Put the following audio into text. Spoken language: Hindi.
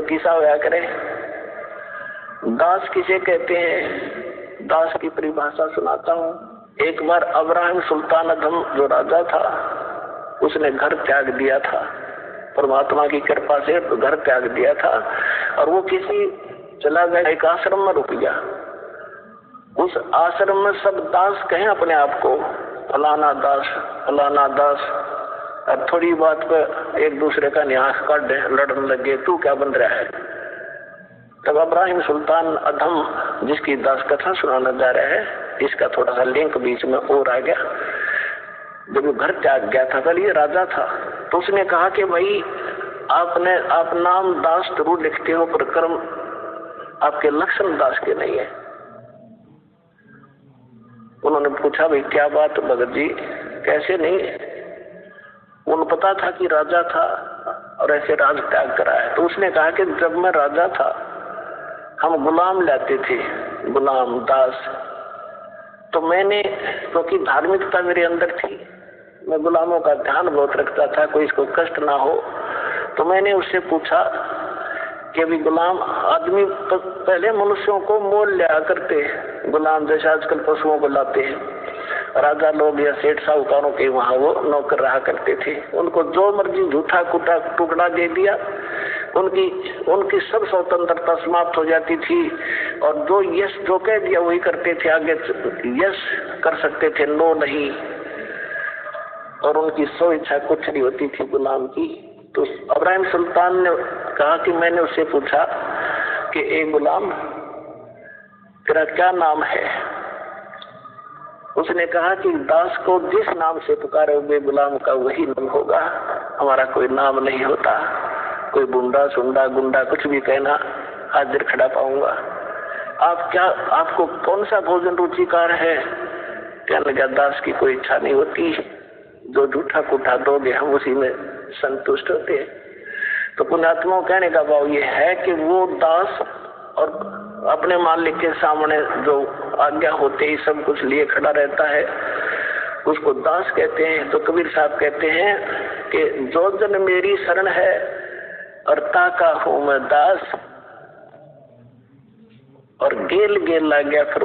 किसा होया करे। दास किसे कहते हैं, दास की परिभाषा सुनाता हूं। एक बार अब्राहिम सुल्तान अदम जो राजा था, उसने घर त्याग दिया था, परमात्मा की कृपा से घर त्याग दिया था और वो किसी चला गया, एक आश्रम में रुक गया। उस आश्रम में सब दास कहें अपने आप को, फलाना दास फलाना दास। अब थोड़ी बात पर एक दूसरे का न्यास काट लड़ने लगे, तू क्या बन रहा है। तब अब्राहिम सुल्तान अदम जिसकी दास कथा सुनाना जा रहा है, इसका थोड़ा सा लिंक बीच में और आ गया। जब वो घर त्याग गया था, कल ये राजा था, तो उसने कहा कि भाई आप नाम दास जरूर लिखते हो पर कर्म आपके लक्षण दास के नहीं है। उन्होंने पूछा भाई क्या बात भगत जी, कैसे नहीं है। उन्हें पता था कि राजा था और ऐसे राज त्याग करा है। तो उसने कहा कि जब मैं राजा था हम गुलाम लाते थे, गुलाम दास। तो मैंने, क्योंकि धार्मिकता मेरे अंदर थी, मैं गुलामों का ध्यान बहुत रखता था, कोई इसको कष्ट ना हो। तो मैंने उससे पूछा कि भी गुलाम आदमी पहले मनुष्यों को मोल लिया करते, गुलाम जैसे आजकल पशुओं को लाते हैं। राजा लोग या सेठ साहूकारों के वहां वो नौकर रहा करते थे, उनको जो मर्जी झूठा कुटा टुकड़ा दे दिया, उनकी सब स्वतंत्रता समाप्त हो जाती थी और जो यस जो कह दिया वही करते थे, आगे यस कर सकते थे, नो नहीं। और उनकी सो इच्छा कुछ नहीं होती थी गुलाम की। तो अब्राहिम सुल्तान ने कहा कि मैंने उससे पूछा कि ए गुलाम तेरा क्या नाम है। उसने कहा कि दास को जिस नाम से पुकारे हुए गुलाम का वही नाम होगा, हमारा कोई नाम नहीं होता, कोई बुंडा सुंडा गुंडा कुछ भी कहना हाजिर खड़ा पाऊंगा। आपको कौन सा भोजन रुचिकार है। कहने लगा दास की कोई इच्छा नहीं होती, जो झूठा कुठा दोगे हम उसी में संतुष्ट होते हैं। तो पुण्यात्मा कहने का भाव ये है कि वो दास और अपने मालिक के सामने जो आज्ञा होते ही सब कुछ लिए खड़ा रहता है, उसको दास कहते हैं। तो कबीर साहब कहते हैं कि जो जन मेरी शरण है और ताका हूं मैं दास, और गेल गेल ला गया फिर